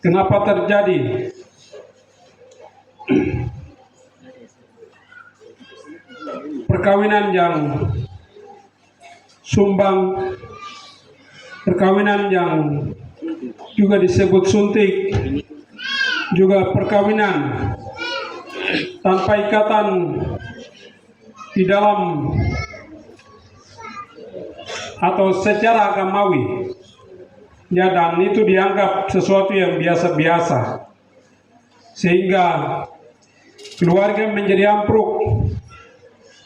Kenapa terjadi? Perkawinan yang sumbang, perkawinan yang juga disebut suntik, juga perkawinan tanpa ikatan di dalam atau secara agamawi, ya, dan itu dianggap sesuatu yang biasa-biasa, sehingga keluarga menjadi ambruk,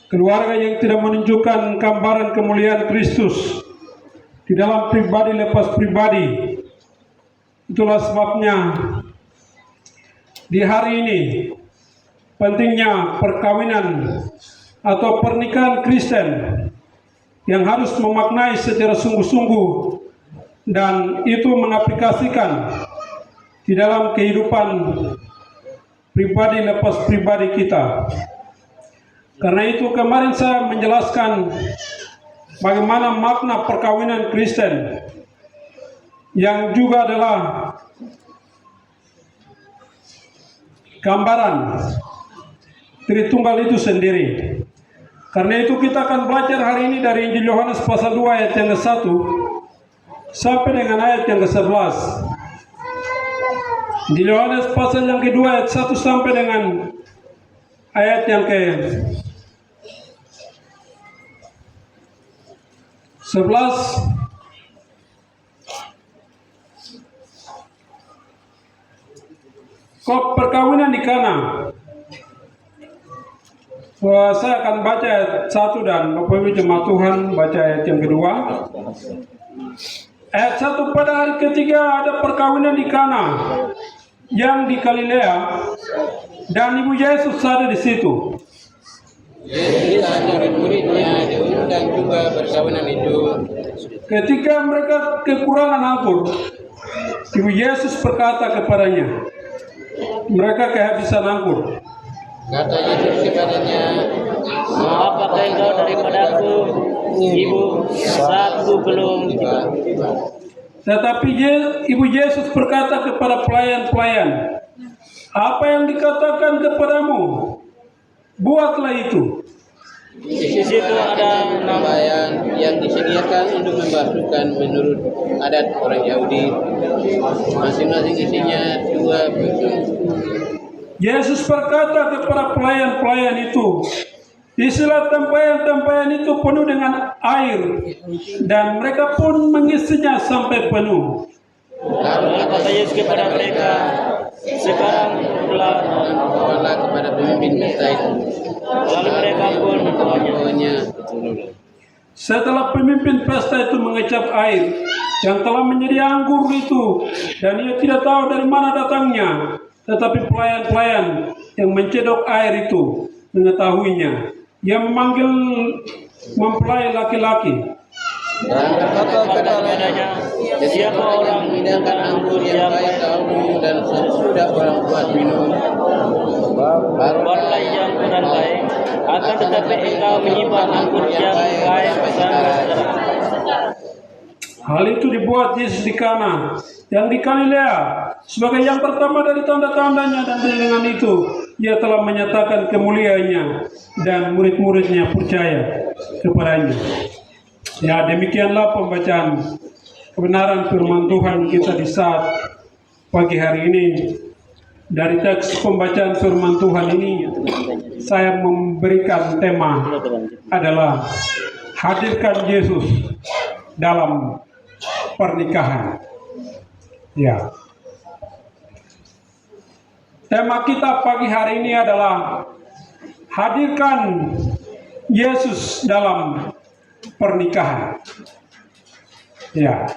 keluarga yang tidak menunjukkan gambaran kemuliaan Kristus di dalam pribadi lepas pribadi. Itulah sebabnya di hari ini pentingnya perkawinan atau pernikahan Kristen yang harus memaknai secara sungguh-sungguh dan itu mengaplikasikan di dalam kehidupan pribadi lepas pribadi kita. Karena itu kemarin saya menjelaskan bagaimana makna perkawinan Kristen yang juga adalah gambaran Tritunggal itu sendiri. Karena itu kita akan belajar hari ini dari Injil Yohanes pasal 2 ayat yang ke-1 sampai dengan ayat yang ke-11. Injil Yohanes pasal yang kedua ayat 1 sampai dengan ayat yang ke-11. Kok perkawinan di Kana. Saya akan baca ayat 1 dan Bapak Ibu jemaat Tuhan baca ayat yang kedua. Ayat 1, pada hari ketiga ada perkawinan di Kana yang di Galilea dan Ibu Yesus ada di situ. Yesus dan murid-muridnya diundang juga perkawinan itu. Ketika mereka kekurangan anggur, Ibu Yesus berkata kepadanya, mereka kehabisan anggur. Kata Yesus kepadanya, mau apakah engkau daripadaku, Ibu, saatku belum tiba. Tetapi Ibu Yesus berkata kepada pelayan-pelayan, apa yang dikatakan kepadamu, buatlah itu. Di situ ada pelayan yang disediakan untuk membasuhkan menurut adat orang Yahudi, masing-masing isinya 2 busung. Yesus berkata kepada pelayan-pelayan itu, isilah tempayan-tempayan itu penuh dengan air, dan mereka pun mengisinya sampai penuh. Lalu kata Yesus kepada mereka, sekarang bawalah kepada pemimpin pesta itu. lalu mereka pun membawanya. Setelah pemimpin pesta itu mengecap air yang telah menjadi anggur itu, dan ia tidak tahu dari mana datangnya, tetapi pelayan-pelayan yang mencedok air itu mengetahuinya. Ia memanggil mempelai laki-laki. Dan berkata kepadanya, siapa orang menghidangkan anggur yang baik dahulu dan sesudah orang buat minum, barulah yang kurang baik. Akan tetapi engkau menyimpan anggur yang baik sampai sekarang. Hal itu dibuat Yesus di Kana yang di Galilea sebagai yang pertama dari tanda-tandanya, dan dengan itu ia telah menyatakan kemuliaannya dan murid-muridnya percaya kepadanya. Ya, demikianlah pembacaan kebenaran firman Tuhan kita di saat pagi hari ini. Dari teks pembacaan firman Tuhan ini saya memberikan tema adalah hadirkan Yesus dalam pernikahan. Ya. Tema kita pagi hari ini adalah hadirkan Yesus dalam pernikahan. Ya.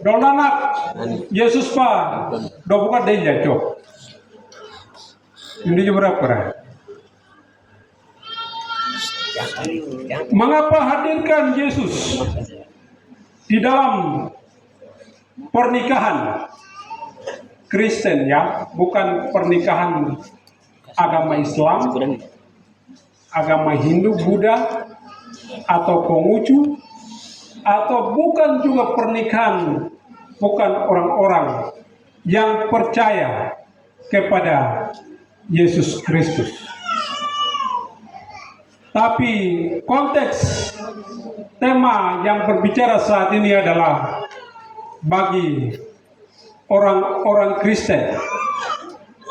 Dolanak Yesus pa do bukan dia cok. Ini juga berapa? Mengapa hadirkan Yesus di dalam pernikahan Kristen, ya, bukan pernikahan agama Islam, agama Hindu, Buddha, atau Konghucu, atau bukan juga pernikahan bukan orang-orang yang percaya kepada Yesus Kristus. Tapi konteks tema yang berbicara saat ini adalah bagi orang-orang Kristen.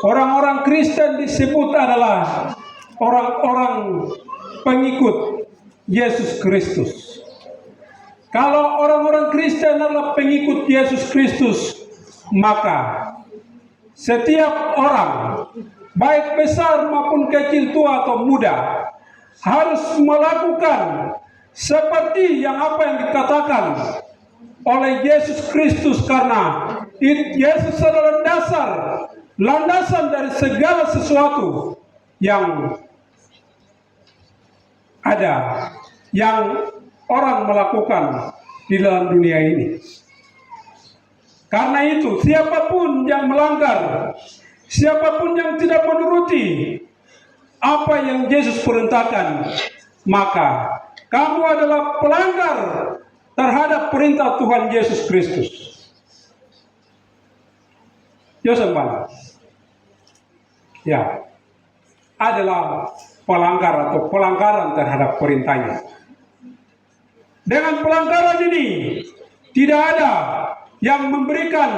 Orang-orang Kristen disebut adalah orang-orang pengikut Yesus Kristus. Kalau orang-orang Kristen adalah pengikut Yesus Kristus, maka setiap orang, baik besar maupun kecil, tua atau muda, harus melakukan seperti yang apa yang dikatakan oleh Yesus Kristus, karena Yesus adalah landasan dari segala sesuatu yang ada, yang orang melakukan di dalam dunia ini. Karena itu, siapapun yang melanggar, siapapun yang tidak menuruti apa yang Yesus perintahkan, maka kamu adalah pelanggar terhadap perintah Tuhan Yesus Kristus. Yosemban, ya, adalah pelanggar atau pelanggaran terhadap perintahnya. Dengan pelanggaran ini, tidak ada yang memberikan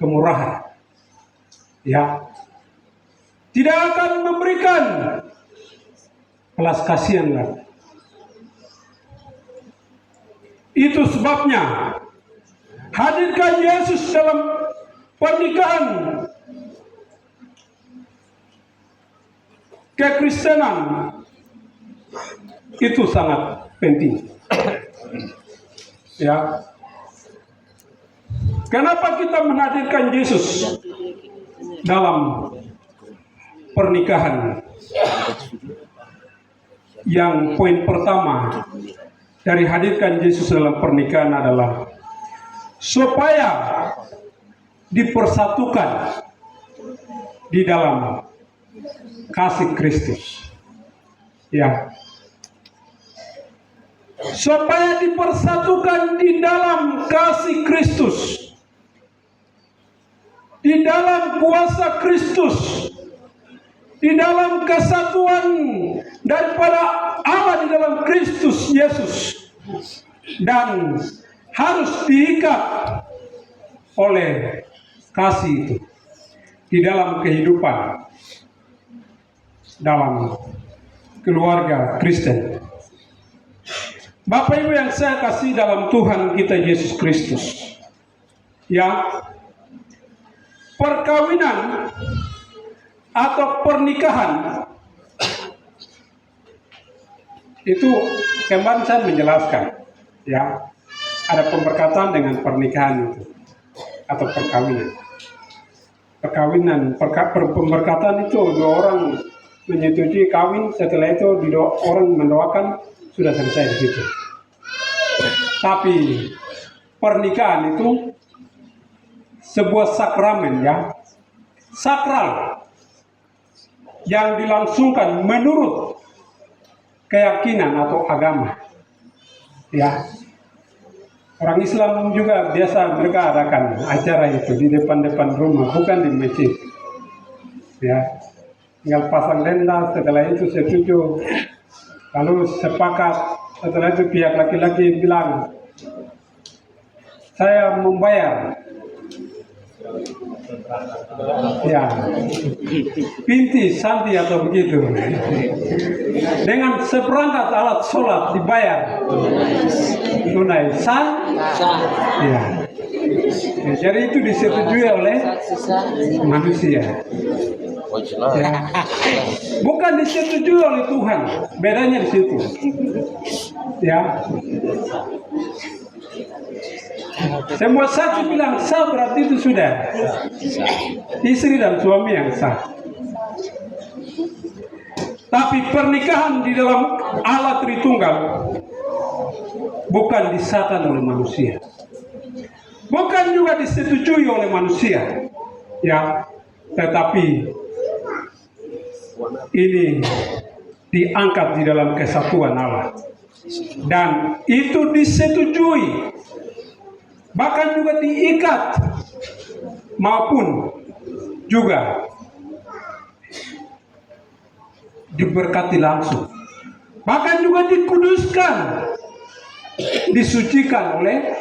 kemurahan, ya, tidak akan memberikan belas kasihan lagi. Itu sebabnya hadirkan Yesus dalam pernikahan kekristenan itu sangat penting. Ya. Kenapa kita menghadirkan Yesus dalam pernikahan? Yang poin pertama dari hadirkan Yesus dalam pernikahan adalah supaya dipersatukan di dalam kasih Kristus. Ya. Supaya dipersatukan di dalam kasih Kristus, di dalam kuasa Kristus, di dalam kesatuan daripada Allah di dalam Kristus Yesus, dan harus diikat oleh kasih itu di dalam kehidupan dalam keluarga Kristen. Bapak Ibu yang saya kasih dalam Tuhan kita Yesus Kristus, ya, perkawinan atau pernikahan itu kemarin saya menjelaskan, ya, ada pemberkatan dengan pernikahan itu atau perkawinan. Pemberkatan itu dua orang menyetujui kawin, setelah itu orang mendoakan, sudah selesai di situ. Tapi pernikahan itu sebuah sakramen, ya, sakral yang dilangsungkan menurut keyakinan atau agama, ya. Orang Islam juga biasa mereka adakan acara itu di depan rumah, bukan di masjid, ya. Tinggal pasang tenda, setelah itu setuju, lalu sepakat, setelah itu pihak laki-laki bilang, saya membayar, ya, pinti, santi atau begitu, dengan seperangkat alat sholat dibayar tunai, sah, ya. Jadi itu disetujui oleh manusia. Ya. Bukan disetujui oleh Tuhan, bedanya di situ. Ya. Semua saksi bilang sah, berarti itu sudah istri dan suami yang sah. Tapi pernikahan di dalam Allah Tritunggal bukan disahkan oleh manusia, bukan juga disetujui oleh manusia, ya, tetapi ini diangkat di dalam kesatuan Allah. Dan itu disetujui, bahkan juga diikat, maupun juga diberkati langsung, bahkan juga dikuduskan, disucikan oleh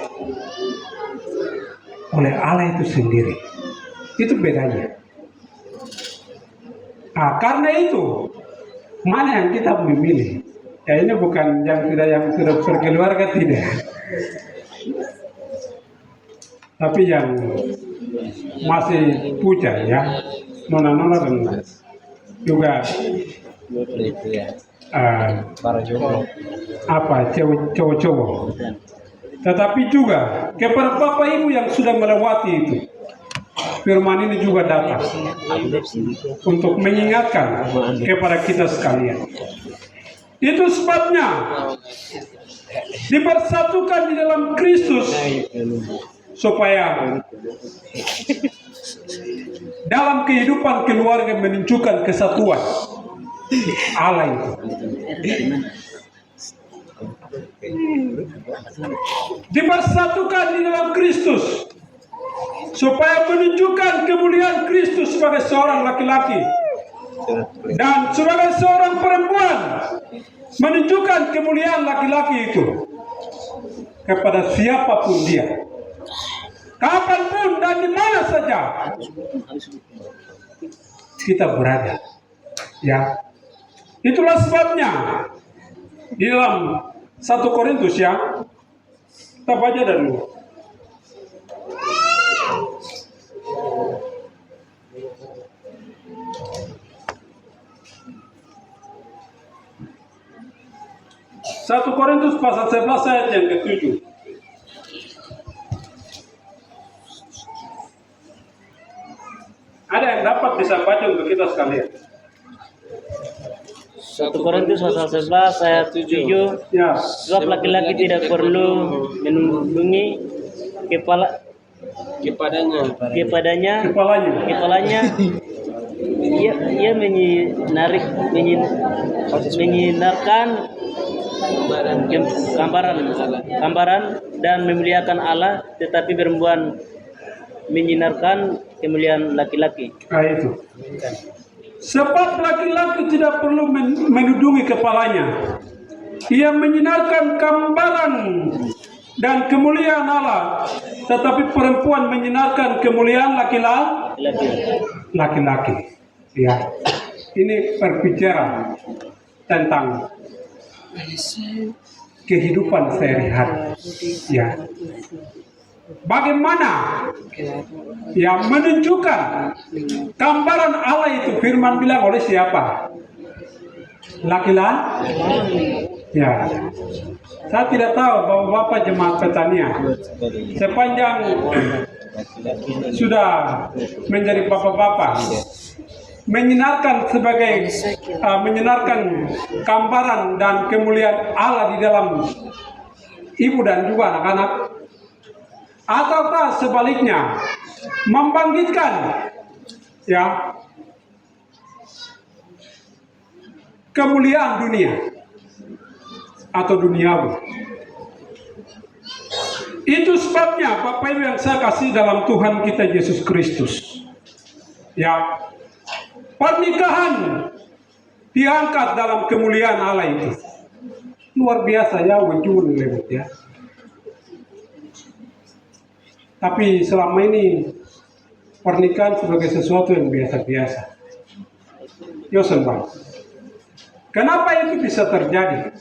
Allah itu sendiri. Itu bedanya. Nah, karena itu mana yang kita memilih? Ya ini bukan yang sudah berkeluarga, tidak, tapi yang masih puja ya, nona-nona dan juga cowok-cowok. Tetapi juga kepada Bapak Ibu yang sudah melewati itu, firman ini juga datang untuk mengingatkan kepada kita sekalian. Itu sebabnya dipersatukan di dalam Kristus, supaya dalam kehidupan keluarga menunjukkan kesatuan Allah itu. Dipersatukan di dalam Kristus supaya menunjukkan kemuliaan Kristus sebagai seorang laki-laki, dan sebagai seorang perempuan menunjukkan kemuliaan laki-laki itu kepada siapapun dia, kapanpun dan di mana saja kita berada. Ya, itulah sebabnya di dalam 1 Korintus ya, kita baca dulu. Satu Korintus pasal 11 ayat yang ke-7. Ada yang dapat bisa baca untuk kita sekalian? 1 Korintus pasal 11 ayat 7. Ya. Sebab laki-laki tidak perlu melindungi kepalanya. Ia menyinarkan gambaran dan memuliakan Allah, tetapi perempuan menyinarkan kemuliaan laki-laki. Nah, itu. Sebab laki-laki tidak perlu menudungi kepalanya. Ia menyinarkan gambaran dan kemuliaan Allah, tetapi perempuan menyinarkan kemuliaan laki-laki. Ya. Ini berbicara tentang kehidupan sehari-hari. Ya. Bagaimana yang menunjukkan gambaran Allah itu, firman bilang oleh siapa? Laki-laki? Ya. Saya tidak tahu bahwa Bapak jemaat Betania sepanjang sudah menjadi bapak-bapak menyinarkan gambaran dan kemuliaan Allah di dalam ibu dan juga anak-anak, ataukah sebaliknya membangkitkan ya kemuliaan dunia atau duniawi. Itu sebabnya Bapak Ibu yang saya kasih dalam Tuhan kita Yesus Kristus, ya, pernikahan diangkat dalam kemuliaan Allah itu. Luar biasa ya, wujud lembut ya. Tapi selama ini pernikahan sebagai sesuatu yang biasa-biasa. Yosen Bang, kenapa itu bisa terjadi?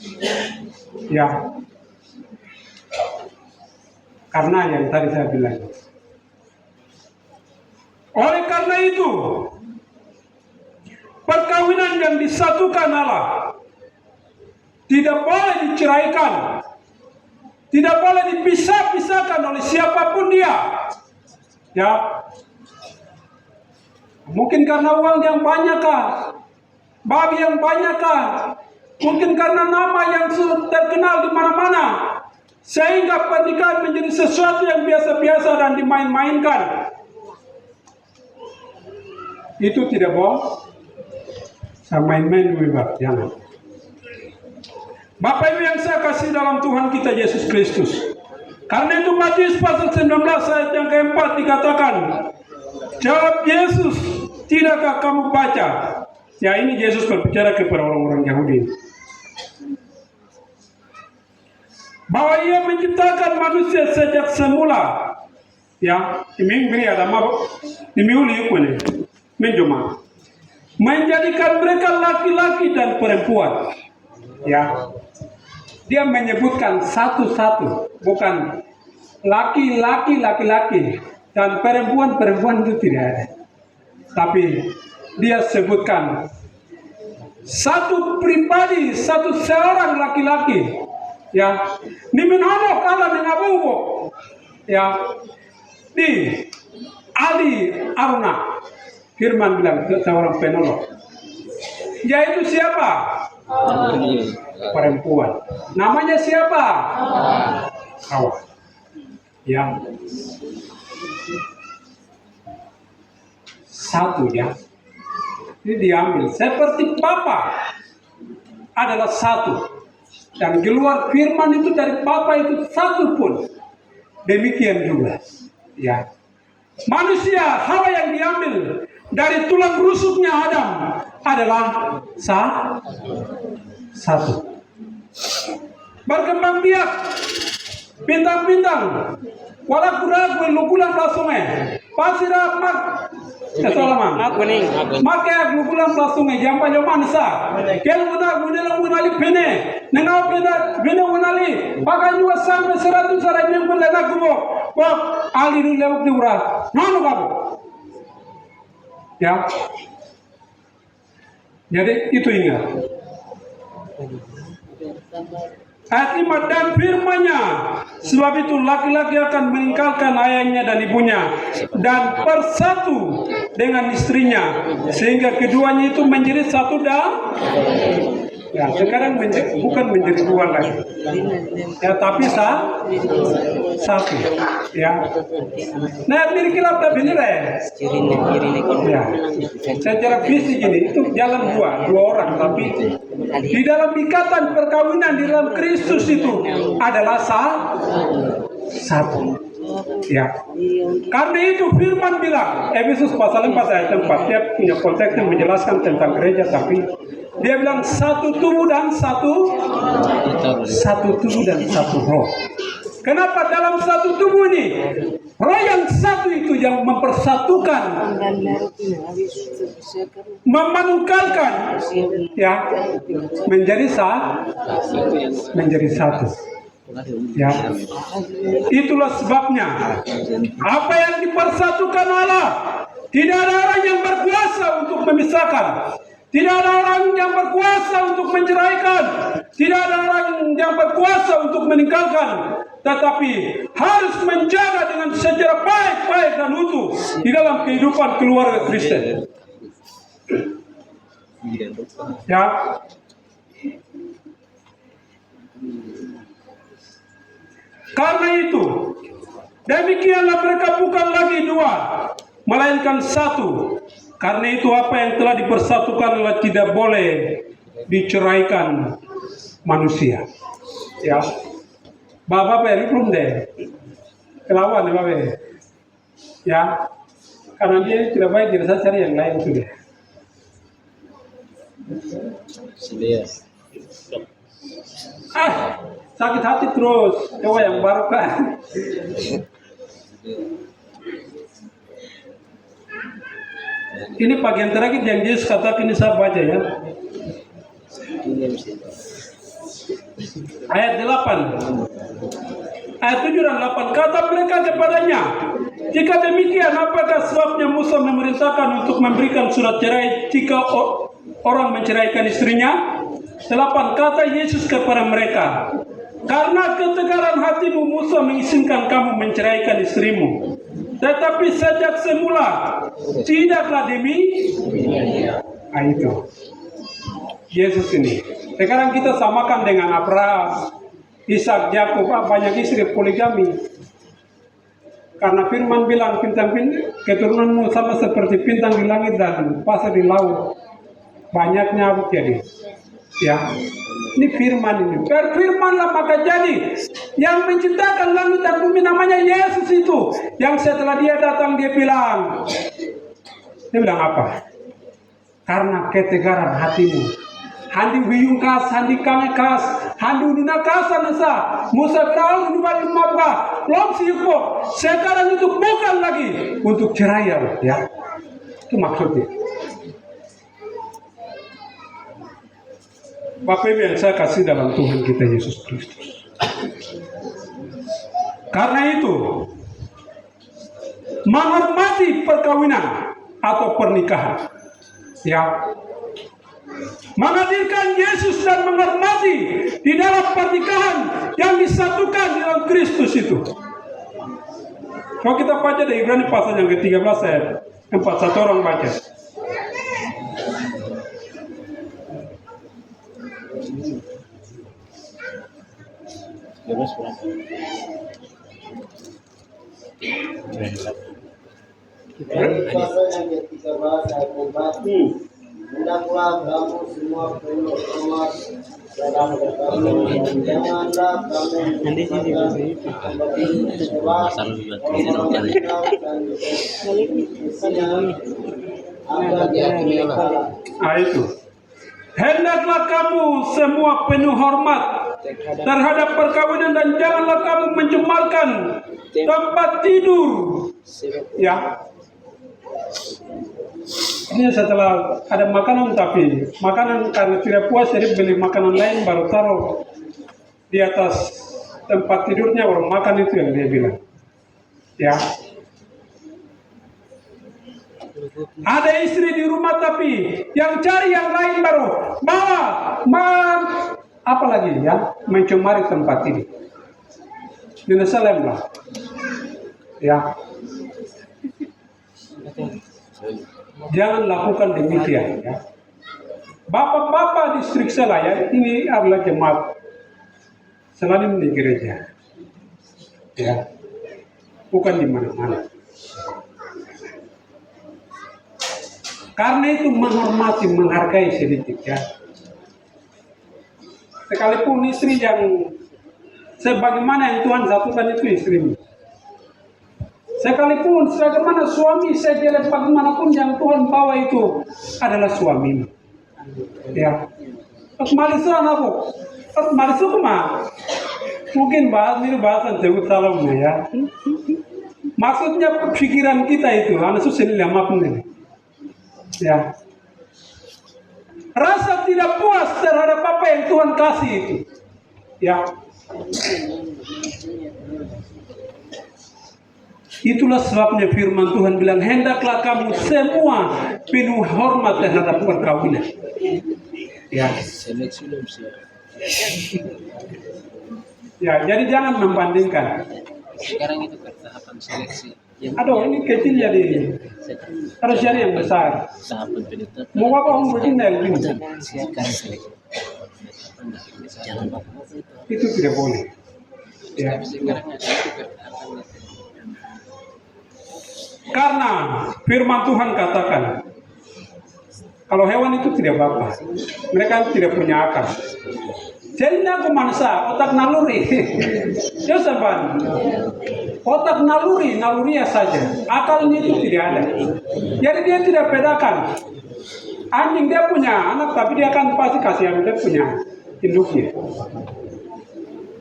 Ya, karena yang tadi saya bilang. Oleh karena itu, perkawinan yang disatukan Allah tidak boleh diceraikan, tidak boleh dipisah-pisahkan oleh siapapun dia. Ya, mungkin karena uang yang banyak kah, babi yang banyak kah, mungkin karena nama yang terkenal di mana-mana, sehingga pernikahan menjadi sesuatu yang biasa-biasa dan dimain-mainkan. Itu tidak boleh. Saya main-main, jangan. Bapak Ibu yang saya kasih dalam Tuhan kita Yesus Kristus. Karena itu Matius pasal 19 ayat yang keempat dikatakan, jawab Yesus, tidakkah kamu baca? Ya, ini Yesus berbicara kepada orang-orang Yahudi. Bahwa ia menciptakan manusia sejak semula. Ya, ini beri ada mabuk. Ini uli ini. Menjoma. Menjadikan mereka laki-laki dan perempuan. Ya. Dia menyebutkan satu-satu, bukan laki-laki, laki-laki, dan perempuan itu tidak ada. Tapi dia sebutkan satu pribadi, seorang laki-laki, ya, nimenono kala nengabubo, ya, di Ali Aruna, Firman bilang seorang penolong, yaitu siapa? Perempuan. Namanya siapa? Hawa. Ya. Satu ya. Ini diambil. Seperti Bapa adalah satu. Dan keluar firman itu dari Bapa itu satu pun. Demikian juga. Ya. Manusia Hawa yang diambil dari tulang rusuknya Adam adalah satu. Berkembang biak, bintang-bintang, wala kuragu lukulang langsungnya, pasira mak, kesalaman, maknya lukulang langsungnya, jampa jaman sa, kel muda gunela gunali pene, nengau pene gunali, pakai juga sampai 100 orang yang berlena kubo, wah ali dulu lewat diura, nanu kamu, ya, jadi itu ingat. Ayat 5, dan firman-Nya, sebab itu laki-laki akan meninggalkan ayahnya dan ibunya dan bersatu dengan istrinya sehingga keduanya itu menjadi satu dan ya, sekarang bukan menjadi dua lagi ya, tapi satu ya. Nah, ini kilap tak benar ya. Secara fisik ini itu jalan dua orang, tapi di dalam ikatan perkawinan di dalam Kristus itu adalah satu. Ya. Karena itu firman bilang, Efesus pasal 4 ayat 4, dia punya konteks yang menjelaskan tentang gereja, tapi dia bilang satu tubuh dan satu tubuh dan satu roh. Kenapa dalam satu tubuh ini? Roh yang satu itu yang mempersatukan, memanungkalkan, ya, menjadi satu. Ya, itulah sebabnya apa yang dipersatukan Allah, tidak ada orang yang berkuasa untuk memisahkan, tidak ada orang yang berkuasa untuk menceraikan, tidak ada orang yang berkuasa untuk meninggalkan, tetapi harus menjaga dengan secara baik-baik dan utuh di dalam kehidupan keluarga Kristen. Ya. Karena itu, demikianlah mereka bukan lagi dua, melainkan satu. Karena itu apa yang telah dipersatukan adalah tidak boleh diceraikan manusia. Ya, Bapak ini belum deh, kelawan ya Bapak. Ya, karena dia tidak baik, jadi saya cari yang lain sudah. Sakit hati terus, coba yang baru kan. Ini bagian terakhir yang Yesus katakan, ini saya baca ya. Ayat 8. Ayat 7 dan 8. Kata mereka kepadanya, jika demikian apakah sebabnya Musa memerintahkan untuk memberikan surat cerai jika orang menceraikan istrinya? 8. Kata Yesus kepada mereka, karena ketegaran hatimu Musa mengizinkan kamu menceraikan istrimu. Tetapi sejak semula tidaklah demikian. Itu Yesus ini. Sekarang kita samakan dengan Abraham, Ishak, Yakub, banyak istri, poligami. Karena firman bilang keturunanmu sama seperti bintang di langit dan pasir di laut. Banyaknya jadi. Ya, ini firman ini. Berfirmanlah maka jadi. Yang menciptakan langit dan bumi namanya Yesus itu. Yang setelah dia datang dia bilang apa? Karena ketegaran hatimu. Handi wiyung kas, handi kame kas, handi uduna kasan nasa. Musa berau nubal mabga. Lom siupo. Sekarang itu bukan lagi untuk cerai ya. Itu maksudnya. Bapak Ibu yang saya kasih dalam Tuhan kita Yesus Kristus. Karena itu, menghormati perkawinan atau pernikahan, ya, menghadirkan Yesus dan menghormati di dalam pernikahan yang disatukan di dalam Kristus itu. Kalau kita baca di Ibrani pasal yang ke-13 ayat 4, satu orang baca. Terus berapa? Hendaklah kamu semua penuh hormat dalam perkawinan. Janganlah kamu Itu. Hendaklah kamu semua penuh hormat terhadap perkawinan dan janganlah kamu mencemarkan tempat tidur. Ya. Ini setelah ada makanan tapi makanan karena tidak puas jadi beli makanan lain baru taruh di atas tempat tidurnya baru makan itu yang dia bilang. Ya. Ada istri di rumah tapi yang cari yang lain baru bawa apa lagi ya mencemari tempat ini. Ini salam lah. Ya. Jangan lakukan demikian ya. Bapak-bapak distrik Selaya ini adalah jemaat selalu di gereja. Ya. Bukan di mana-mana. Karena itu menghormati, menghargai sedikit ya. Sekalipun istri yang sebagaimana yang Tuhan satukan itu istrimu. Sekalipun sebagaimana suami sejelek bagaimanapun yang Tuhan bawa itu adalah suamimu. Ya. Malisan aku. Malisu mah. Mungkin bahasan jauh salamnya ya. Maksudnya pikiran kita itu, anak susah lama pun ini. Ya. Rasa tidak puas terhadap apa yang Tuhan kasih itu. Ya. Itulah sebabnya firman Tuhan bilang, hendaklah kamu semua penuh hormat terhadap perkawinan. Ya. Ya, jadi jangan membandingkan. Sekarang itu tahapan seleksi. Aduh, ini kecil jadi harus cari yang besar. Mau apa orang begini? Itu tidak boleh. Ya. Karena firman Tuhan katakan, kalau hewan itu tidak apa-apa, mereka tidak punya akal. Jadi aku manusia, otak naluri. Josepan, otak naluri saja. Akalnya itu tidak ada. Jadi dia tidak bedakan. Anjing dia punya anak, tapi dia akan pasti kasihan dia punya induknya.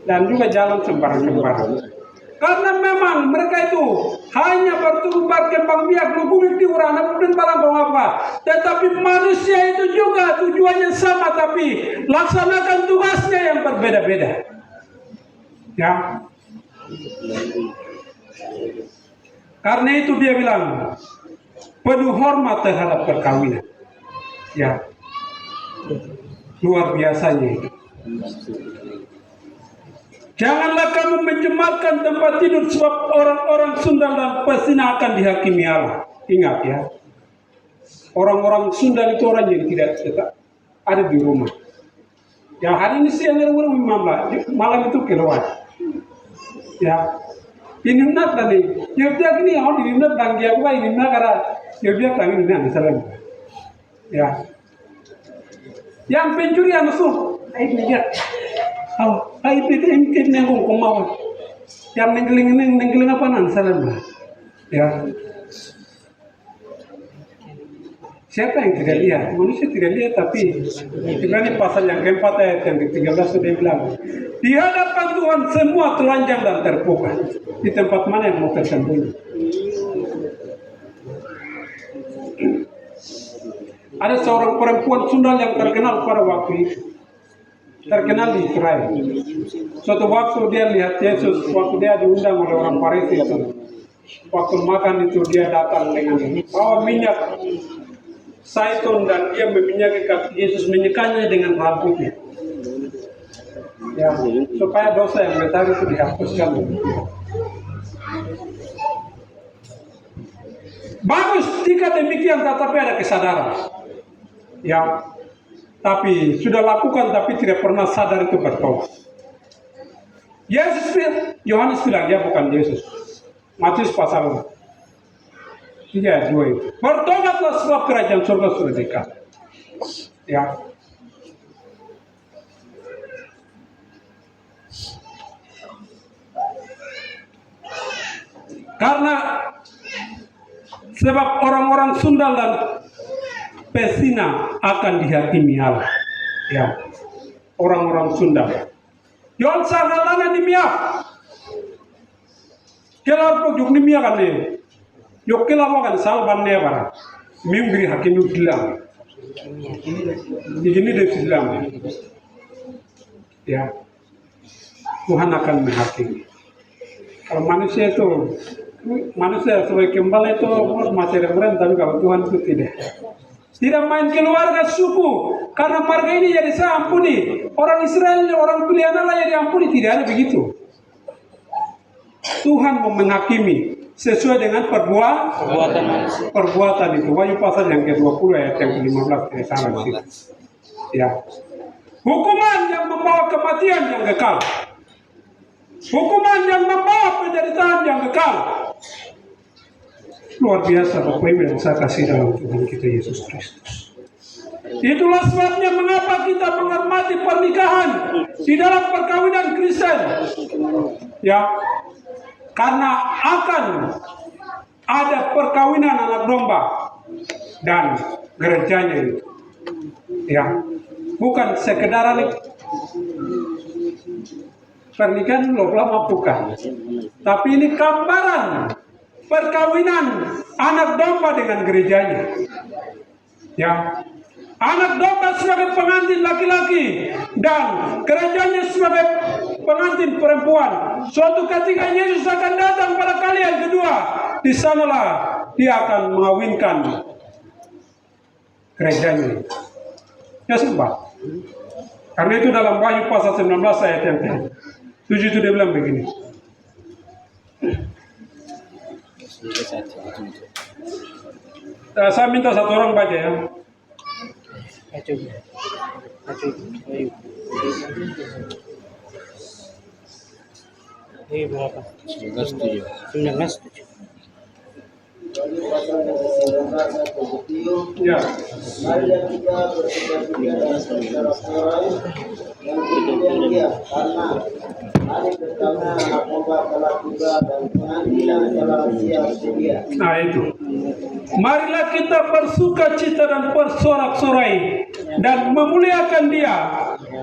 Dan juga jalan sembarang-sembarang. Karena memang mereka itu hanya bertumbuh kembang biak bergumik di urang dan barang apa. Tetapi manusia itu juga tujuannya sama tapi laksanakan tugasnya yang berbeda-beda. Ya. Karena itu dia bilang penuh hormat terhadap perkawinan. Ya. Luar biasanya itu. Janganlah kamu mencemarkan tempat tidur sebab orang-orang sundal dan pesina akan dihakimi Allah. Ingat ya. Orang-orang sundal itu orang yang tidak ada di rumah. Ya hari ini siang orang malam itu keluar. Ya. Ini nak tadi. Ya dia gini orang ini nak banggi aku ini nak karena ya dia kami ini misalnya. Ya. Yang pencurian itu, aib lihat. Aib itu nengkong mau. Yang nenggeling apa nan salam. Ya. Siapa yang tidak lihat? Manusia tidak lihat, tapi di pasal yang keempat ayat yang ke-13 sudah bilang, di hadapan Tuhan semua telanjang dan terbuka. Di tempat mana yang mau tersembunyi? Ada seorang perempuan Sunda yang terkenal pada waktu itu, terkenal di Israel. Suatu waktu dia lihat Yesus, waktu dia diundang oleh orang Farisi itu, waktu makan itu dia datang dengan bawa minyak zaitun dan dia meminyaki kaki Yesus, menyekanya dengan rambutnya. Ya, supaya dosa yang besar itu dihapuskan. Bagus jika demikian, tetapi ada kesadaran. Ya, tapi sudah lakukan tapi tidak pernah sadar itu bertobat. Yohanes bilang dia bukan Yesus. Matius pasal 3 ayat 2 itu. Bertobatlah sebab kerajaan surga sudah dekat. Ya. Karena sebab orang-orang Sunda dan Pesina akan dihakimi Allah. Ya, orang-orang Sunda. Yon sangalana di miak. Kelar pojok ni miak ane. Yok kelar wakan salban ne bara. Mimbri hakimi Islam. Ini dari Islam. Ya, Tuhan akan menghakimi. Kalau manusia sebagai kembali itu masih remeh, tapi kalau Tuhan itu tidak. Tidak main keluarga suku, karena marga ini jadi saya ampuni. Orang Israel, orang pilihan Allah yang diampuni, tidak ada begitu. Tuhan mau menghakimi sesuai dengan perbuatan itu. Wahyu pasal yang ke-20 ayat yang ke-15 tidak salah di situ. Ya. Hukuman yang membawa kematian yang kekal. Hukuman yang membawa penderitaan yang kekal. Luar biasa Bapak Ibu yang saya kasih dalam Tuhan kita Yesus Kristus. Itulah sebabnya mengapa kita menghormati pernikahan di dalam perkawinan Kristen. Ya, karena akan ada perkawinan anak domba dan gerejanya itu. Ya, bukan sekedar pernikahan lama bukan, tapi ini gambaran perkawinan anak domba dengan gerejanya. Ya, anak domba sebagai pengantin laki-laki dan gerejanya sebagai pengantin perempuan. Suatu ketika Yesus akan datang pada kali yang kedua, di sanalah dia akan mengawinkan gerejanya. Ya sumpah. Karena itu dalam Wahyu pasal 19 ayat yang 7 itu dia bilang begini. Saya minta satu orang baca ya. Ini berapa? 19. Ya. Marilah kita bersuka-cita dan bersorak-sorai yang kemudian dia, karena hari pertama anak domba telah tiba dan pengantin telah siap sedia. Nah itu. Marilah kita bersuka-cita dan bersorak-sorai dan memuliakan dia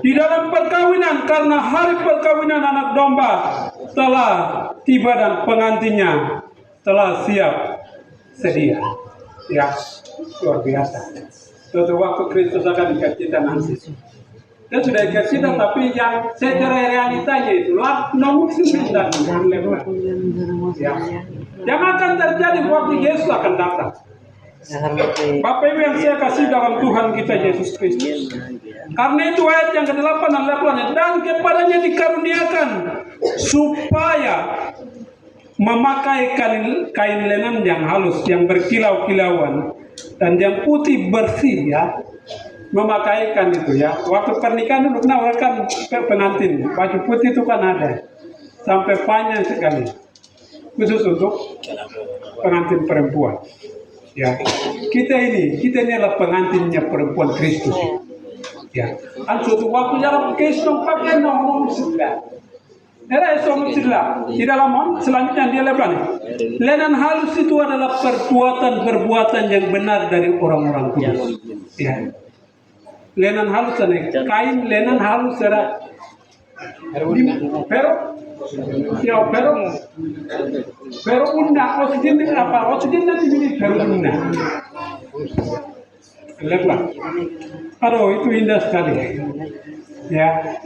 di dalam perkawinan, karena hari perkawinan anak domba telah tiba dan pengantinnya telah siap sedia. Ya, luar biasa. Suatu waktu Kristus akan ikat kita nanti. Dia sudah ikat kita, tapi yang secara realitanya itu nomor 9 dan lewat. Ya. Yang akan terjadi waktu Yesus akan datang. Bapak Ibu yang saya kasih dalam Tuhan kita Yesus Kristus. Karena itu ayat yang ke-8 dan 8, dan kepadanya dikaruniakan supaya memakai kain lenan yang halus, yang berkilau-kilauan dan yang putih bersih, ya, memakaikan itu, ya. Waktu pernikahan dulu menawarkan pengantin baju putih itu kan ada sampai panjang sekali, khusus untuk pengantin perempuan. Ya, kita ini adalah pengantinnya perempuan Kristus. Ya, kan suatu waktu jalan kesong pakai nomor sebelah. Era esok sila di dalam selanjutnya dia lepas nih. Lenan halus itu adalah perbuatan yang benar dari orang-orang kudus. Ya. Lenan halus nih. Kain lenan halus era. Pero unda oksigen apa? Oksigen nanti ini pero unda. Lepas. Aduh itu indah sekali. Ya.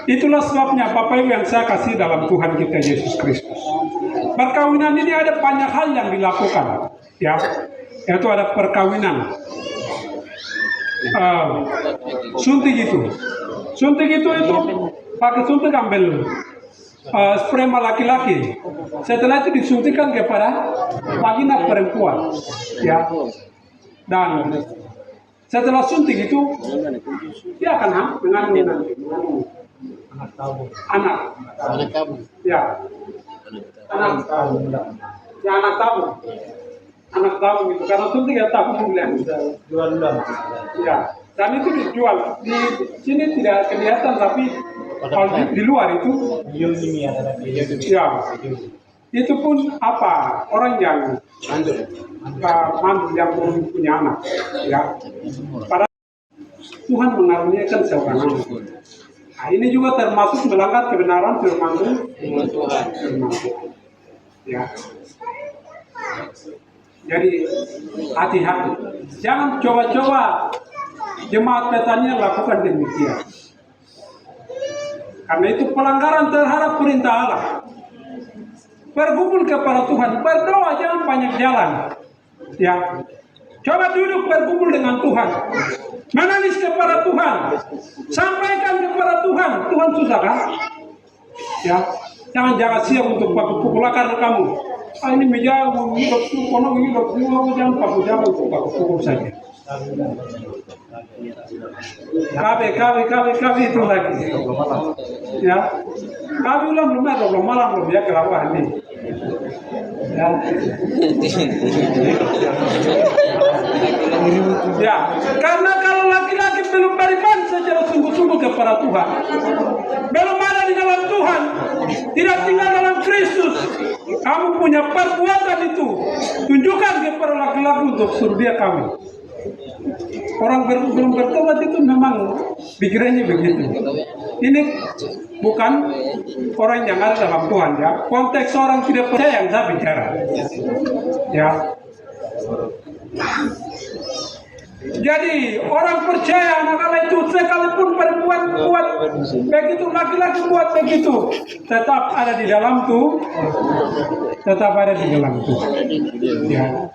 Itulah sebabnya Bapak Ibu yang saya kasih dalam Tuhan kita Yesus Kristus. Perkawinan ini ada banyak hal yang dilakukan, ya, yaitu ada perkawinan, suntik itu pakai suntik ambil sperma laki-laki. Setelah itu disuntikkan kepada vagina perempuan, ya, dan setelah suntik itu dia akan mengandung anak tabung. Ya. Anak tabung itu karena suntik ya tabung bilang. Ya. Dan itu dijual di sini tidak kelihatan tapi kalau di luar itu ya. Itu pun apa orang yang mandul yang belum punya anak, ya. Pada Tuhan mengaruniakan seorang anak. Nah, ini juga termasuk melanggar kebenaran firman Tuhan. Ya. Jadi hati-hati. Jangan coba-coba jemaat Betania lakukan demikian. Karena itu pelanggaran terhadap perintah Allah. Bergumul kepada Tuhan, berdoa jangan banyak jalan. Ya. Coba duduk bergumul dengan Tuhan. Menangis kepada Tuhan, sampaikan kepada Tuhan. Tuhan susah kan? Ya, jangan siap untuk pukul akar kamu. Ini meja hidup kono hidup jangan untuk pukul saja. Kabe itu lagi. Ya, kabe ulang belum ada belum malam belum ya kelakuan ini. Ya. Ya, karena kalau laki-laki belum beriman secara sungguh-sungguh kepada Tuhan, belum ada di dalam Tuhan, tidak tinggal dalam Kristus, kamu punya perbuatan itu, tunjukkan kepada laki-laki untuk suruh dia kawin. Orang belum bertobat itu memang pikirannya begitu. Ini bukan orang yang ada dalam Tuhan, ya. Konteks orang tidak percaya yang saya bicara. Ya. Jadi orang percaya anak-anak itu sekalipun perempuan buat begitu, laki-laki buat begitu, tetap ada di dalam tuh, Ya.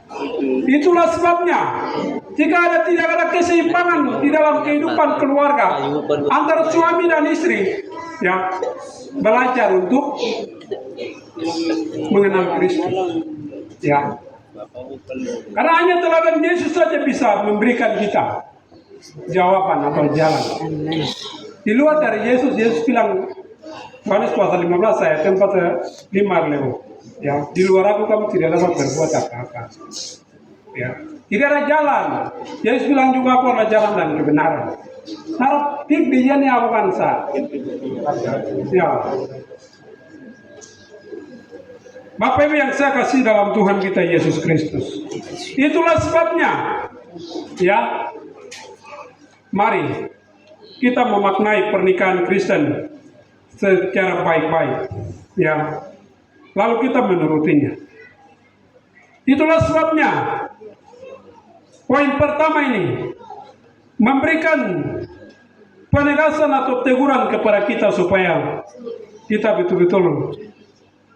Itulah sebabnya jika tidak ada keseimbangan di dalam kehidupan keluarga antara suami dan istri, ya, belajar untuk mengenal Kristus, ya. Karena hanya teladan Yesus saja bisa memberikan kita jawaban atau jalan. Di luar dari Yesus bilang, Yohanes pasal 15 ayat 45 lewat. Ya, di luar aku kamu tidak dapat berbuat apa-apa. Ya, tidak ada jalan. Yesus bilang juga aku adalah jalan dan kebenaran. Harap tik dia ni awansa. Ya. Bapak Ibu yang saya kasih dalam Tuhan kita Yesus Kristus. Itulah sebabnya, ya, mari kita memaknai pernikahan Kristen secara baik-baik, ya. Lalu kita menurutinya. Itulah sebabnya poin pertama ini memberikan penegasan atau teguran kepada kita supaya kita betul-betul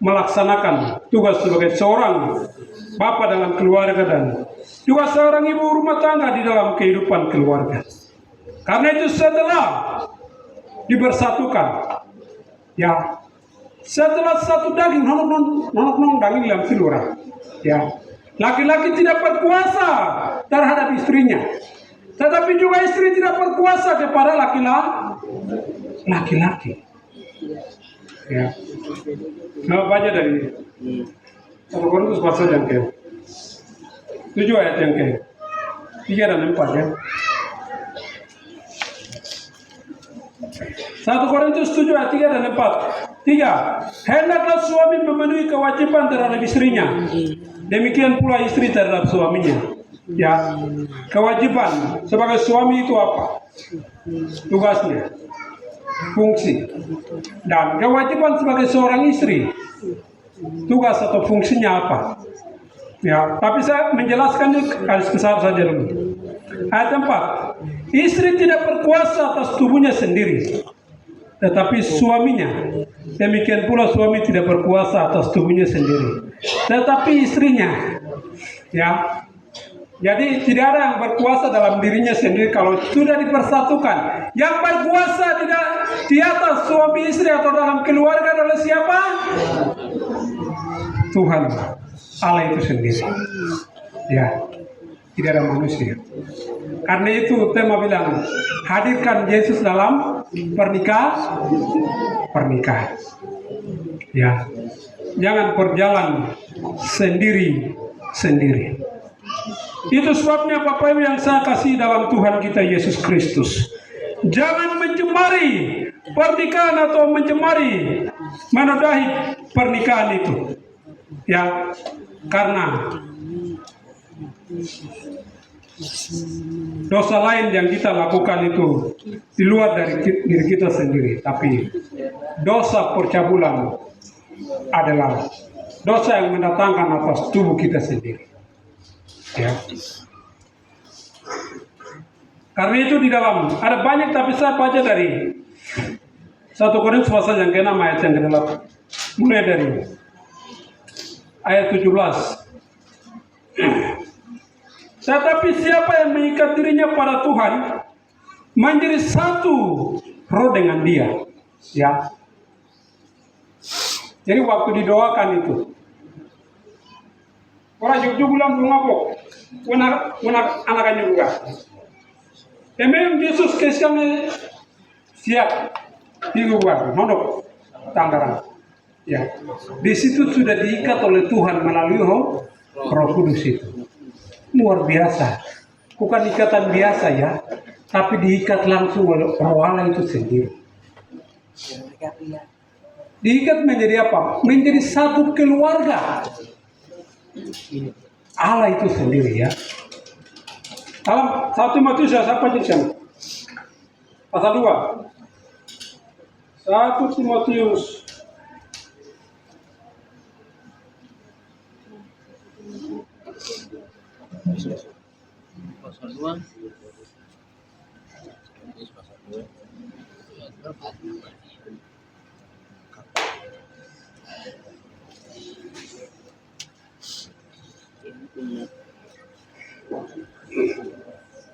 melaksanakan tugas sebagai seorang bapak dalam keluarga dan juga seorang ibu rumah tangga di dalam kehidupan keluarga. Karena itu setelah dibersatukan, ya, setelah satu daging nonok daging dalam silura, ya, laki-laki tidak berkuasa terhadap istrinya, tetapi juga istri tidak berkuasa kepada laki-laki. Ya. Nah, baca dari 1 Korintus pasal yang ke-7 ayat yang ke-3 dan 4, ya. 1 Korintus 7 ayat 3 dan 4. 3. Hendaklah suami memenuhi kewajiban terhadap istrinya. Demikian pula istri terhadap suaminya. Ya, kewajiban sebagai suami itu apa? Tugasnya, fungsi. Dan kewajiban sebagai seorang istri, tugas atau fungsinya apa? Ya, tapi saya menjelaskan garis besar saja dulu. Ayat 4. Istri tidak berkuasa atas tubuhnya sendiri, tetapi suaminya. Demikian pula suami tidak berkuasa atas tubuhnya sendiri, tetapi istrinya. Ya. Jadi tidak ada yang berkuasa dalam dirinya sendiri kalau sudah dipersatukan. Yang berkuasa tidak di atas suami istri atau dalam keluarga adalah siapa? Tuhan, Allah itu sendiri. Ya, tidak ada manusia. Karena itu tema bilang, hadirkan Yesus dalam pernikahan. Ya, jangan berjalan sendiri. Itu sebabnya Bapak Ibu yang saya kasih dalam Tuhan kita Yesus Kristus. Jangan mencemari pernikahan atau menodai pernikahan itu. Ya, karena dosa lain yang kita lakukan itu di luar dari diri kita sendiri. Tapi dosa percabulan adalah dosa yang mendatangkan atas tubuh kita sendiri. Ya. Karena itu di dalam ada banyak, tapi saya baca dari 1 Korintus pasal yang ke-6 ayat yang ke-8, mulai dari ayat 17. Tetapi siapa yang mengikat dirinya pada Tuhan menjadi satu roh dengan Dia. Ya. Jadi waktu didoakan itu, orang Jogja bilang belum mabok, anaknya juga. Memang Yesus kesana siap di luar, mondok Tangerang. Ya, di situ sudah diikat oleh Tuhan melalui Roh Kudus itu. Luar biasa, bukan ikatan biasa ya, tapi diikat langsung oleh Roh Allah itu sendiri. Diikat menjadi apa? Menjadi satu keluarga. Allah itu sendiri ya. Dalam 1 Timotius saya baca di sana. Pasal 2. 1 Timotius pasal 2.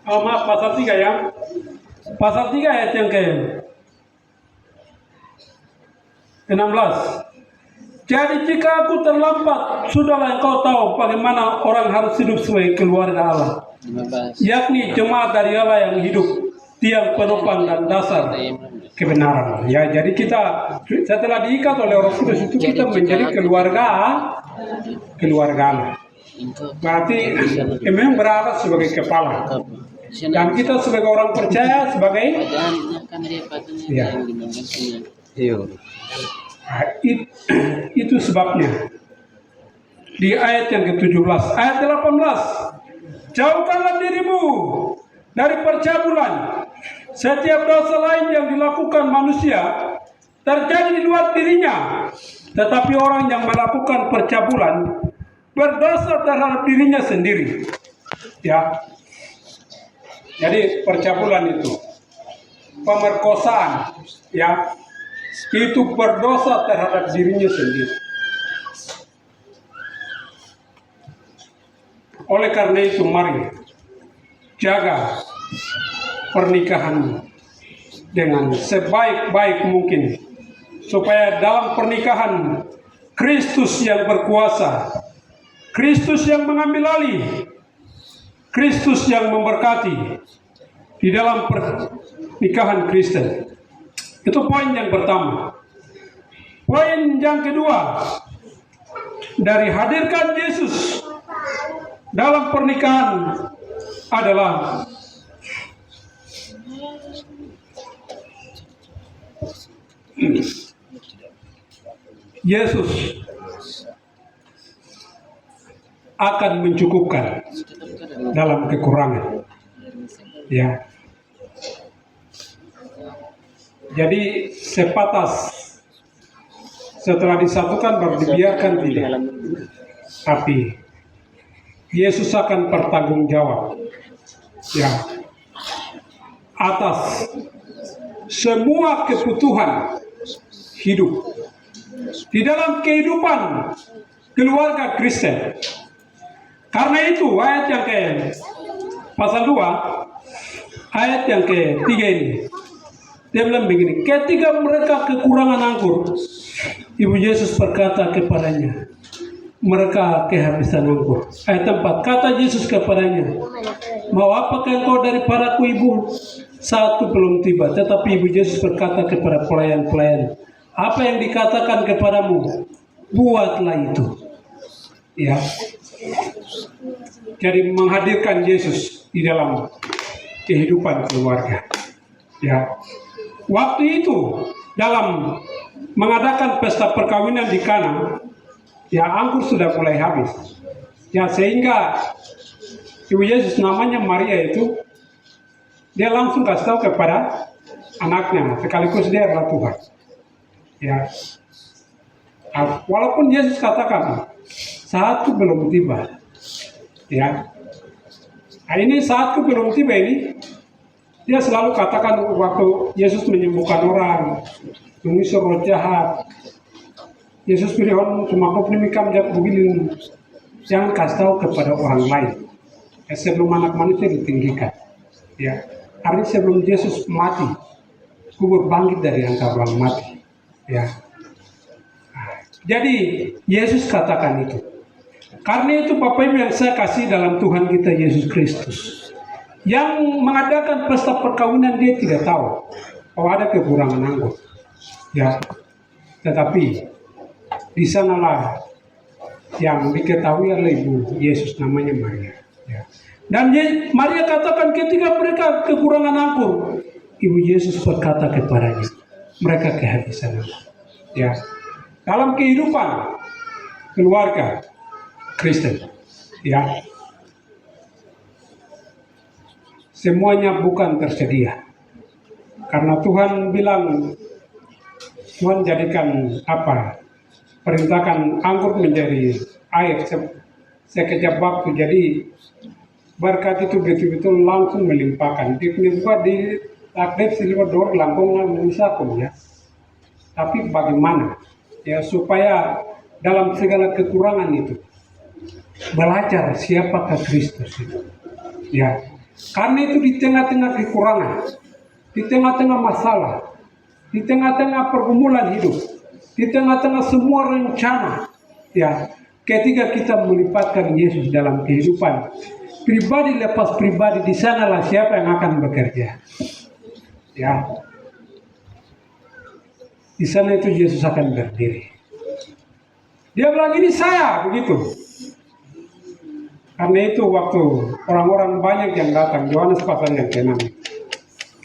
Oh maaf, pasal 3 ya. Pasal 3 ayat yang ke-16. Jadi jika aku terlambat, sudahlah engkau tahu bagaimana orang harus hidup sebagai keluarga Allah. 15. Yakni jemaat dari Allah yang hidup, tiang penopang dan dasar kebenaran. Ya, jadi kita setelah diikat oleh Roh Kudus itu kita menjadi keluarga Allah. Berarti memang berada sebagai kepala. Dan kita sebagai orang percaya sebagai ya. Nah, itu sebabnya di ayat yang ke-17, ayat 18, jauhkanlah dirimu dari percabulan. Setiap dosa lain yang dilakukan manusia terjadi di luar dirinya, tetapi orang yang melakukan percabulan berdosa terhadap dirinya sendiri. Ya. Jadi percabulan itu pemerkosaan, ya, itu berdosa terhadap dirinya sendiri. Oleh karena itu mari jaga pernikahanmu dengan sebaik-baik mungkin, supaya dalam pernikahan Kristus yang berkuasa, Kristus yang mengambil alih, Kristus yang memberkati di dalam pernikahan Kristen. Itu poin yang pertama. Poin yang kedua, dari hadirkan Yesus dalam pernikahan adalah Yesus akan mencukupkan dalam kekurangan. Ya. Jadi sepatas setelah disatukan baru dibiarkan tidak. Tapi Yesus akan bertanggung jawab ya atas semua kebutuhan hidup di dalam kehidupan keluarga Kristen. Karena itu ayat yang ke pasal 2 ayat yang ketiga ini dia bilang begini, ketika mereka kekurangan anggur, Ibu Yesus berkata kepadanya, mereka kehabisan anggur. Ayat 4, kata Yesus kepadanya, mau apakah engkau daripadaku ibu? Saatku belum tiba. Tetapi Ibu Yesus berkata kepada pelayan-pelayan, apa yang dikatakan kepadamu, buatlah itu. Ya. Jadi menghadirkan Yesus di dalam kehidupan keluarga. Ya. Waktu itu dalam mengadakan pesta perkawinan di Kana, ya anggur sudah mulai habis. Ya sehingga Ibu Yesus namanya Maria itu, dia langsung kasih tahu kepada anaknya, sekaligus dia adalah Tuhan. Ya, walaupun Yesus katakan saatku belum tiba. Ya, nah, ini saatku belum tiba ini. Dia selalu katakan waktu Yesus menyembuhkan orang, mengusir roh jahat. Yesus berikan cuma kau primikam jak begini, jangan kasih tahu kepada orang lain. Sebelum anak manusia ditinggikan, ya. Hari sebelum Yesus mati, kubur bangkit dari antara orang mati, ya. Jadi Yesus katakan itu. Karena itu Bapak Ibu yang saya kasih dalam Tuhan kita Yesus Kristus, yang mengadakan pesta perkawinan dia tidak tahu bahwa ada kekurangan anggur, ya. Tetapi di sanalah yang diketahui oleh Ibu Yesus namanya Maria. Ya. Dan Maria katakan ketika mereka kekurangan anggur, Ibu Yesus berkata kepadanya, mereka kehabisan anggur. Ya. Dalam kehidupan keluarga Kristen, ya. Semuanya bukan tersedia. Karena Tuhan bilang, Tuhan jadikan apa? Perintahkan anggur menjadi air sekejap waktu. Jadi berkat itu betul-betul langsung melimpahkan. Di takdir silver door langkung mengusahakan ya. Tapi bagaimana ya supaya dalam segala kekurangan itu belajar siapakah Kristus itu. Ya. Karena itu di tengah-tengah kekurangan, di tengah-tengah masalah, di tengah-tengah pergumulan hidup, di tengah-tengah semua rencana, ya, ketika kita melibatkan Yesus dalam kehidupan pribadi lepas pribadi, di sanalah siapa yang akan bekerja, ya. Di sana itu Yesus akan berdiri. Dia bilang ini saya, begitu. Karena itu waktu orang-orang banyak yang datang, Yohanes pasal yang ke-6,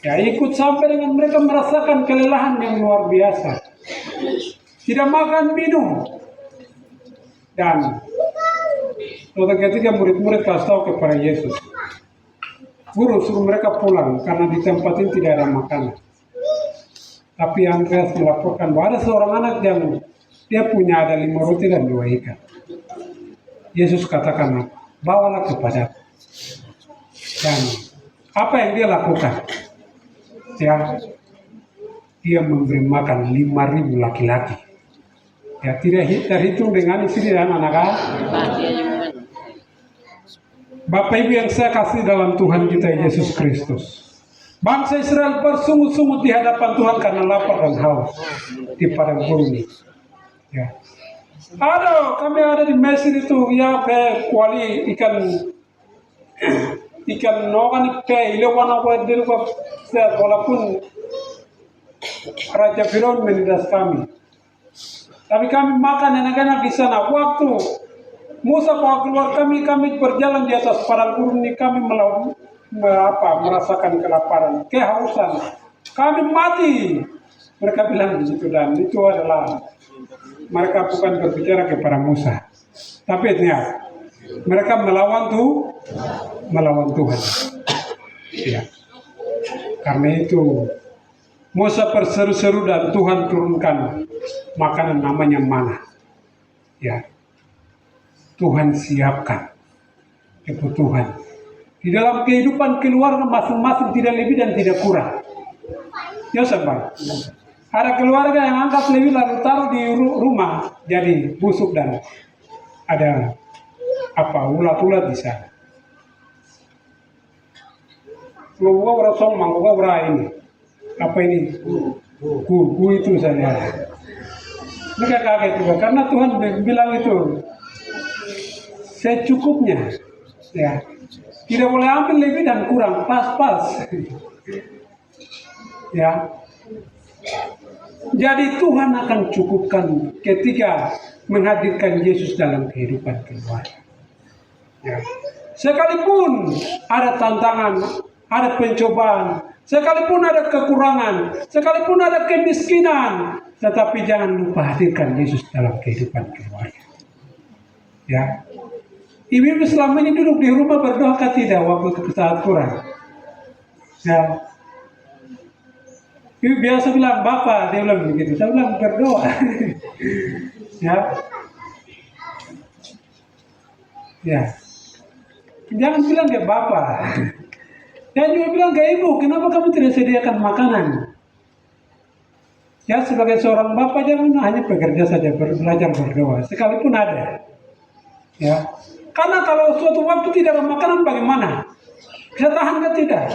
ya ikut sampai dengan mereka merasakan kelelahan yang luar biasa. Tidak makan, minum. Dan suatu ketika murid-murid kasih tahu kepada Yesus, Guru suruh mereka pulang karena di tempat ini tidak ada makanan. Tapi Andreas melaporkan bahwa ada seorang anak yang dia punya ada 5 roti dan 2 ikan. Yesus katakan, bawalah kepadaku. Dan apa yang dia lakukan? Ya, dia memberi makan 5.000 laki-laki. Ya, tidak terhitung dengan istri dan anak-anak. Bapak Ibu yang saya kasih dalam Tuhan kita Yesus Kristus. Bangsa Israel bersungut-sungut di hadapan Tuhan karena lapar dan haus di padang gurun. Ya. Aduh, kami ada di Mesir itu ya kuali ikan nogan ilewana walaupun Raja Firaun menindas kami. Tapi kami makan enak-enak di sana. Waktu Musa bawa keluar kami berjalan di atas padang gurun ini, kami merasakan kelaparan, kehausan. Kami mati Mereka bilang begitu, dan itu adalah mereka bukan berbicara kepada Musa, tapi mereka melawan Tuhan. Ya. Karena itu Musa berseru-seru dan Tuhan turunkan makanan namanya mana. Ya. Tuhan siapkan kebutuhan di dalam kehidupan keluarga masing-masing, tidak lebih dan tidak kurang. Ya sabar. Ada keluarga yang angkat lebih lalu taruh di rumah jadi busuk dan ada ulat-ulat di sana. Kalau orang somang, orang ini apa ini? Gu itu saja. Mereka kaget juga karena Tuhan bilang itu secukupnya, ya. Tidak boleh ambil lebih dan kurang, pas-pas. Ya. Jadi Tuhan akan cukupkan ketika menghadirkan Yesus dalam kehidupan keluarga. Ya. Sekalipun ada tantangan, ada pencobaan, sekalipun ada kekurangan, sekalipun ada kemiskinan, tetapi jangan lupa hadirkan Yesus dalam kehidupan keluarga. Ya. Ibu selama ini duduk di rumah berdoa kah tidak waktu saat kurang? Ya. Ibu biasa bilang Bapak, dia bilang begitu. Saya bilang berdoa. Ya. Ya. Jangan bilang dia Bapak. Jangan juga bilang ke ibu, kenapa kamu tidak sediakan makanan? Ya, sebagai seorang bapak jangan hanya bekerja saja, belajar berdoa, sekalipun ada. Ya. Karena kalau suatu waktu tidak ada makanan bagaimana? Bisa tahan ke tidak?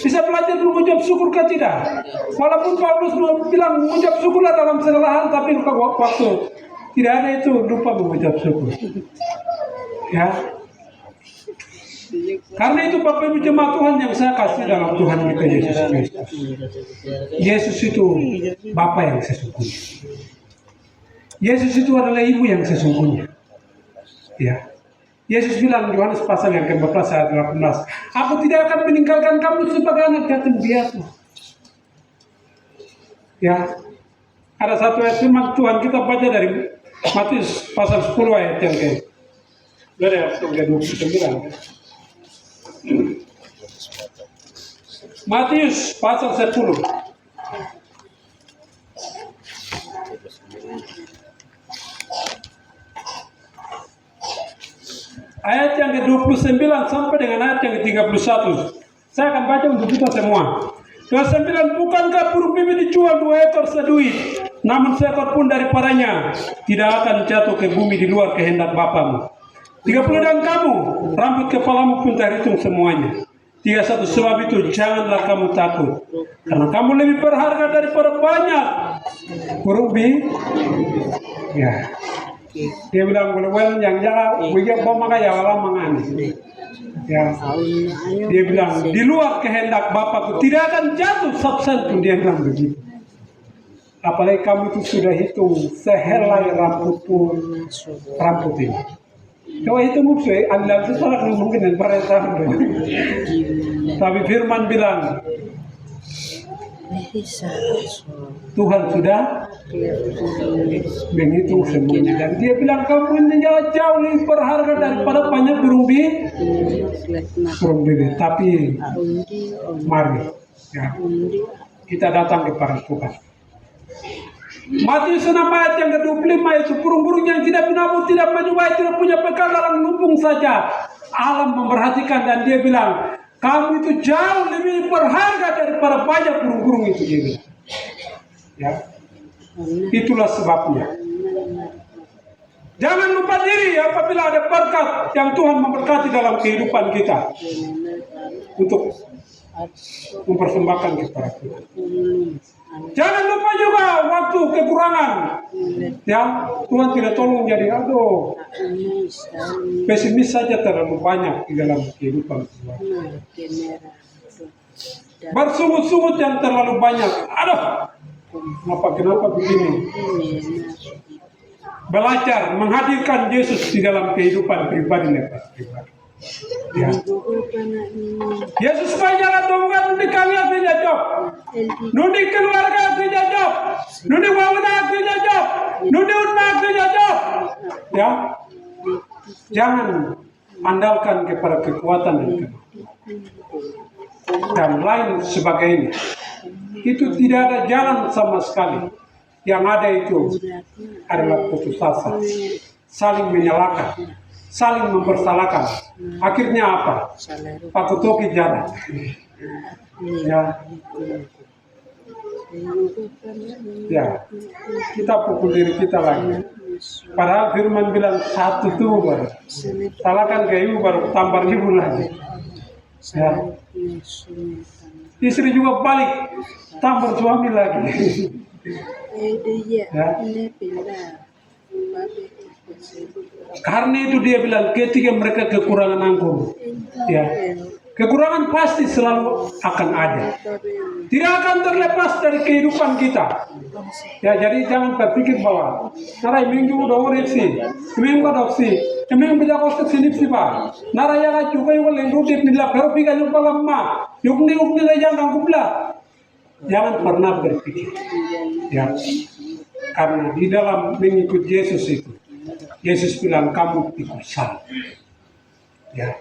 Bisa belajar mengucap syukur ke tidak? Walaupun Paulus bilang mengucap syukurlah dalam segala hal, tapi waktu tidak ada itu lupa mengucap syukur. Ya. Karena itu Bapak Ibu jemaat Tuhan yang saya kasih dalam Tuhan kita Yesus Kristus. Yesus itu Bapa yang sesungguhnya. Yesus itu adalah Ibu yang sesungguhnya. Ya. Yesus bilang Yohanes pasal yang ke-14 ayat 18, aku tidak akan meninggalkan kamu sebagai anak yatim piatu. Ya. Ada satu ayat firman Tuhan kita baca dari Matius pasal 10 ayat yang ke-29. Matius pasal 10. Ayat yang ke-29 sampai dengan ayat yang ke-31. Saya akan baca untuk kita semua. 29, bukankah burung mimpi dijual 2 ekor seduit, namun seekor pun daripadanya tidak akan jatuh ke bumi di luar kehendak Bapamu. 30, dan kamu, rambut kepalamu pun terhitung semuanya. 31, sebab itu janganlah kamu takut, karena kamu lebih berharga daripada banyak burung mimpi. Ya. Dia bilang boleh yang jalan, bijak bomaka ya walau mangani. Ya. Dia bilang di luar kehendak Bapakku tidak akan jatuh satu pun, dia bilang begitu. Apalagi kamu itu sudah hitung sehelai rambut ini. Coba hitung musuh, anda itu salah mungkin dan perasaan. Tapi Firman bilang Tuhan sudah menghitung semuanya, dan dia bilang kamu ini jauh lebih berharga daripada banyak burung bibit. Tapi mari ya, kita datang kepada Tuhan. Matius 6 ayat yang ke-25 itu burung-burung yang tidak menabur, tidak menyuai, tidak punya bekal, dalam lumbung saja alam memperhatikan, dan dia bilang kamu itu jauh lebih berharga daripada banyak burung-burung itu, dia bilang. Ya. Itulah sebabnya. Jangan lupa diri apabila ada berkat yang Tuhan memberkati dalam kehidupan kita untuk mempersembahkan kepada Tuhan. Jangan lupa juga waktu kekurangan yang Tuhan tidak tolong, jadi pesimis saja terlalu banyak di dalam kehidupan Tuhan. Bersungut-sungut yang terlalu banyak. Kenapa begini? Belajar menghadirkan Yesus di dalam kehidupan pribadi lepas pribadi. Ya. Yesus banyak atau bukan nundi kalian tidak jawab, nundi keluarga tidak jawab, Jangan andalkan kepada kekuatan dan kemampuan dan lain sebagainya. Itu tidak ada jalan sama sekali. Yang ada itu adalah putus asa, saling menyalahkan, saling mempersalahkan. Akhirnya apa? Pakutoki jalan. Ya, kita pukul diri kita lagi. Padahal firman bilang satu tubuh baru. Salahkan ke ibu baru tampar ibu lagi. Ya. Istri juga balik tampar suami lagi. Ya. Karena itu dia bilang ketika mereka kekurangan anggur, ya, kekurangan pasti selalu akan ada. Tidak akan terlepas dari kehidupan kita. Ya, jadi jangan berpikir bahwa narai minggu udah oresi, minggu udah opsi, minggu bisa kos kesini sih pak. Narai yang juga yang lengkap di milah baru pikir yang lama, yukni lejang angkuplah. Jangan pernah berpikir, ya, karena di dalam mengikut Yesus itu, Yesus bilang kamu ikut saya. Ya.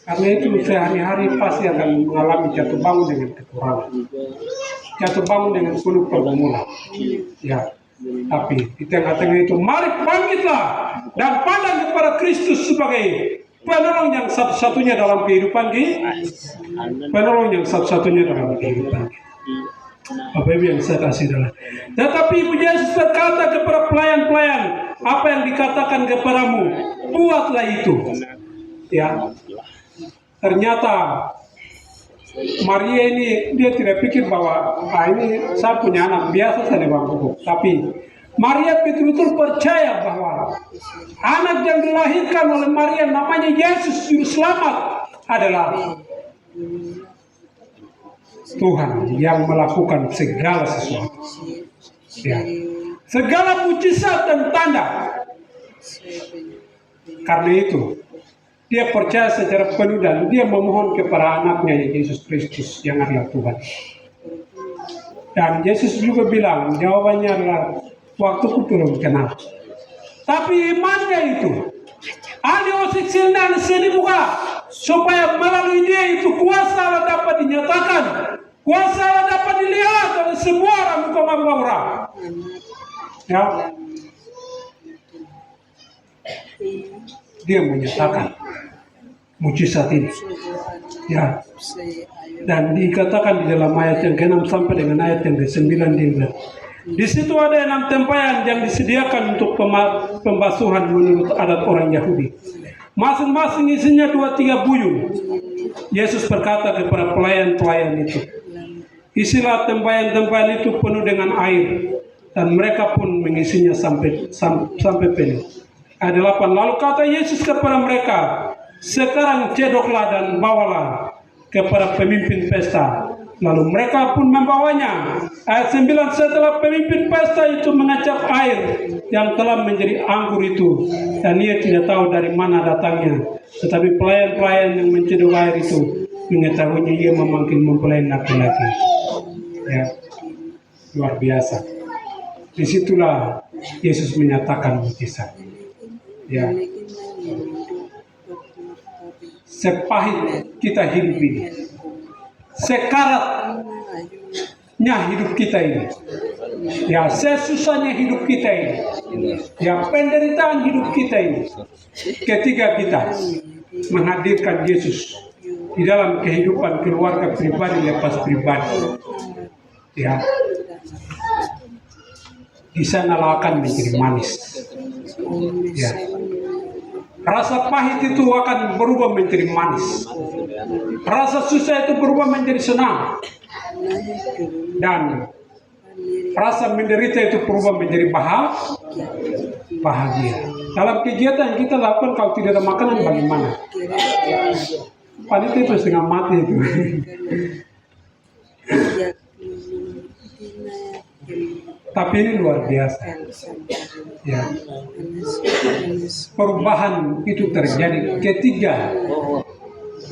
Karena itu sehari-hari pasti akan mengalami jatuh bangun dengan kekurangan, jatuh bangun dengan penuh pergumulan. Ya, tapi di tengah-tengah itu mari bangkitlah dan pandang kepada Kristus sebagai penolong yang satu-satunya dalam kehidupan kita, penolong yang satu-satunya dalam kehidupan kita. Bapak Ibu yang saya kasih dalam. Tetapi Ibu Yesus berkata kepada pelayan-pelayan, apa yang dikatakan kepadamu, buatlah itu. Ya. Ternyata Maria ini dia tidak pikir bahwa ini saya punya anak biasa saja Bang Kuku. Tapi Maria betul-betul percaya bahwa anak yang dilahirkan oleh Maria namanya Yesus Juru Selamat adalah Tuhan yang melakukan segala sesuatu. Ya. Segala mujizat dan tanda. Karena itu dia percaya secara penuh dan dia memohon kepada anaknya Yesus Kristus yang adalah Tuhan. Dan Yesus juga bilang jawabannya adalah waktuku belum kenal. Tapi imannya itu ada osiksil dan seni buka supaya melalui dia itu kuasa Allah dapat dinyatakan, kuasa Allah dapat dilihat oleh semua orang muka orang. Ya, dia menyatakan mujizat ini. Ya. Dan dikatakan di dalam ayat yang ke-6 sampai dengan ayat yang ke-9 dia bilang, di situ ada 6 tempayan yang disediakan untuk pembasuhan menurut adat orang Yahudi. Masing-masing isinya 2-3 buyung. Yesus berkata kepada pelayan-pelayan itu, isilah tempayan-tempayan itu penuh dengan air, dan mereka pun mengisinya sampai penuh. Ayat 8, lalu kata Yesus kepada mereka, sekarang cedoklah dan bawalah kepada pemimpin pesta. Lalu mereka pun membawanya. Ayat 9, setelah pemimpin pesta itu mengacap air yang telah menjadi anggur itu, dan ia tidak tahu dari mana datangnya. Tetapi pelayan-pelayan yang mencedok air itu mengetahuinya, ia memanggil mempelai laki-laki. Ya, luar biasa. Disitulah Yesus menyatakan mujizat. Ya. Sepahit kita hidup ini, sekaratnya hidup kita ini, ya sesusahnya hidup kita ini, ya penderitaan hidup kita ini, ketika kita menghadirkan Yesus di dalam kehidupan keluarga pribadi lepas pribadi, ya di sana akan menjadi manis. Ya. Rasa pahit itu akan berubah menjadi manis. Rasa susah itu berubah menjadi senang. Dan rasa menderita itu berubah menjadi bahagia. Dalam kegiatan yang kita lakukan, kalau tidak ada makanan bagaimana? Panitia itu setengah mati itu. Tapi ini luar biasa. Ya. Perubahan itu terjadi ketika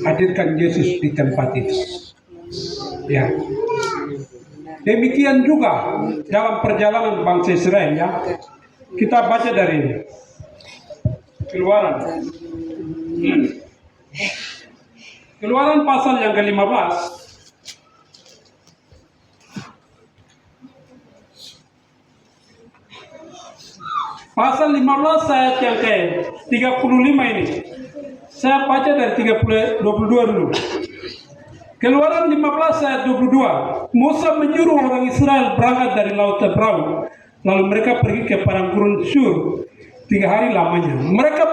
hadirkan Yesus di tempat itu. Ya. Demikian juga dalam perjalanan bangsa Israel, ya. Kita baca dari Keluaran. Keluaran pasal yang ke-15. Pasal 15 ayat yang ke-35 ini. Saya baca dari 22 dulu. Keluaran 15 ayat 22. Musa menyuruh orang Israel berangkat dari Laut Tebrau. Lalu mereka pergi ke padang gurun Shur 3 hari lamanya. Mereka